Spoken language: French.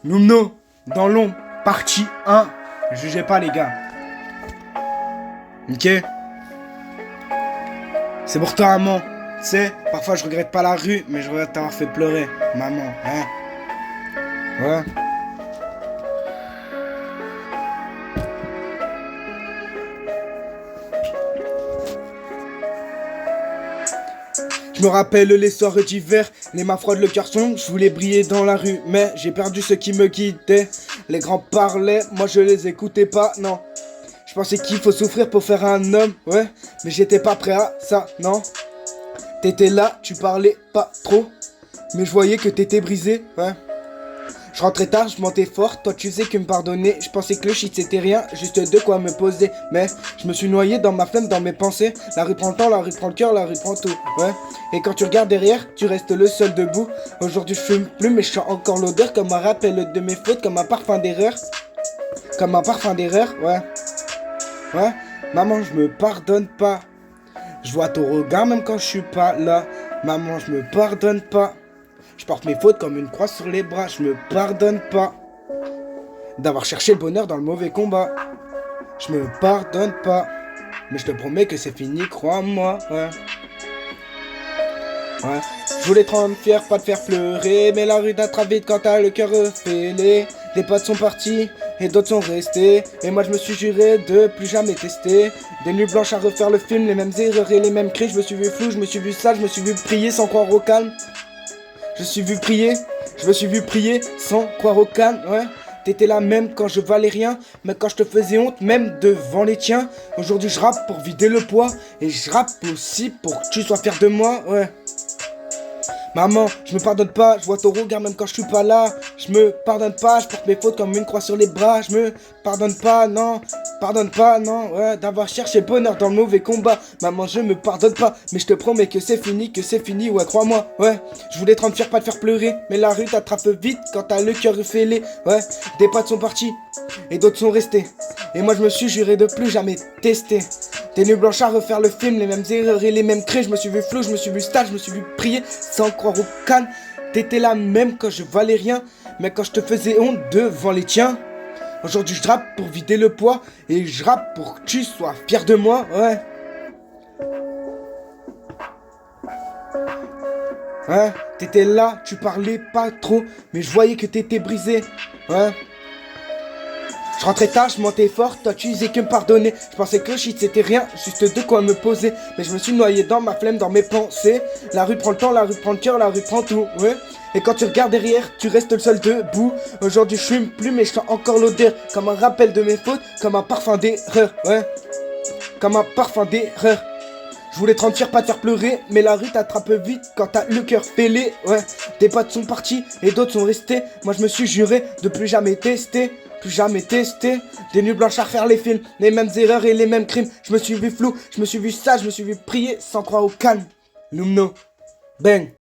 Lumno, dans l'ombre, partie 1. Jugez pas les gars. Ok. C'est pour toi maman. Tu sais, parfois je regrette pas la rue, mais je regrette t'avoir fait pleurer. Maman, hein. Ouais. Je me rappelle les soirées d'hiver, les mains froides, le cœur sombre, je voulais briller dans la rue, mais j'ai perdu ce qui me guidait. Les grands parlaient, moi je les écoutais pas, non. Je pensais qu'il faut souffrir pour faire un homme, ouais, mais j'étais pas prêt à ça, non. T'étais là, tu parlais pas trop, mais je voyais que t'étais brisé, ouais. Je rentrais tard, je mentais fort, toi tu sais que me pardonner. Je pensais que le shit c'était rien, juste de quoi me poser. Mais je me suis noyé dans ma flemme, dans mes pensées. La rue prend le temps, la rue prend le cœur, la rue prend tout, ouais. Et quand tu regardes derrière, tu restes le seul debout. Aujourd'hui je fume plus mais je sens encore l'odeur comme un rappel de mes fautes, comme un parfum d'erreur. Comme un parfum d'erreur, ouais. Ouais, maman je me pardonne pas. Je vois ton regard même quand je suis pas là. Maman je me pardonne pas. Je porte mes fautes comme une croix sur les bras, je me pardonne pas d'avoir cherché le bonheur dans le mauvais combat. Je me pardonne pas, mais je te promets que c'est fini, crois-moi, ouais. Ouais. Je voulais te rendre fier, pas te faire pleurer, mais la rue t'attrape vite quand t'as le cœur fêlé. Des potes sont partis et d'autres sont restés, et moi je me suis juré de plus jamais tester. Des nuits blanches à refaire le film, les mêmes erreurs et les mêmes cris. Je me suis vu flou, je me suis vu sale, je me suis vu prier sans croire au calme. Je me suis vu prier sans croire au calme, ouais. T'étais là même quand je valais rien, mais quand je te faisais honte, même devant les tiens. Aujourd'hui je rappe pour vider le poids, et je rappe aussi pour que tu sois fier de moi, ouais. Maman, je me pardonne pas, je vois ton regard même quand je suis pas là. Je me pardonne pas, je porte mes fautes comme une croix sur les bras. Je me pardonne pas, non, ouais, d'avoir cherché le bonheur dans le mauvais combat. Maman, je me pardonne pas, mais je te promets que c'est fini, ouais, crois-moi, ouais. Je voulais te rendre fier, pas te faire pleurer, mais la rue t'attrape vite quand t'as le cœur fêlé, ouais. Des potes sont partis, et d'autres sont restés. Et moi je me suis juré de plus jamais tester. Des nuits blanches à refaire le film, les mêmes erreurs et les mêmes cris. Je me suis vu flou, je me suis vu stage, je me suis vu prier sans croire au calme. T'étais là même quand je valais rien, mais quand je te faisais honte devant les tiens. Aujourd'hui je rappe pour vider le poids, et je rappe pour que tu sois fier de moi, ouais. Ouais, t'étais là, tu parlais pas trop, mais je voyais que t'étais brisé, ouais. Je rentrais tard, je mentais fort, toi tu disais que me pardonner. Je pensais que le shit c'était rien, juste de quoi me poser. Mais je me suis noyé dans ma flemme, dans mes pensées. La rue prend le temps, la rue prend le cœur, la rue prend tout, ouais. Et quand tu regardes derrière, tu restes le seul debout. Aujourd'hui je fume plus mais je sens encore l'odeur, comme un rappel de mes fautes, comme un parfum d'erreur, ouais. Comme un parfum d'erreur. Je voulais te rendre fier, pas te faire pleurer, mais la rue t'attrape vite quand t'as le cœur fêlé, ouais. Des potes sont partis et d'autres sont restés. Moi je me suis juré de plus jamais tester. Plus jamais testé, des nuits blanches à refaire les films, les mêmes erreurs et les mêmes crimes. Je me suis vu flou, je me suis vu sage, je me suis vu prier sans croire au calme. Lumno, bang.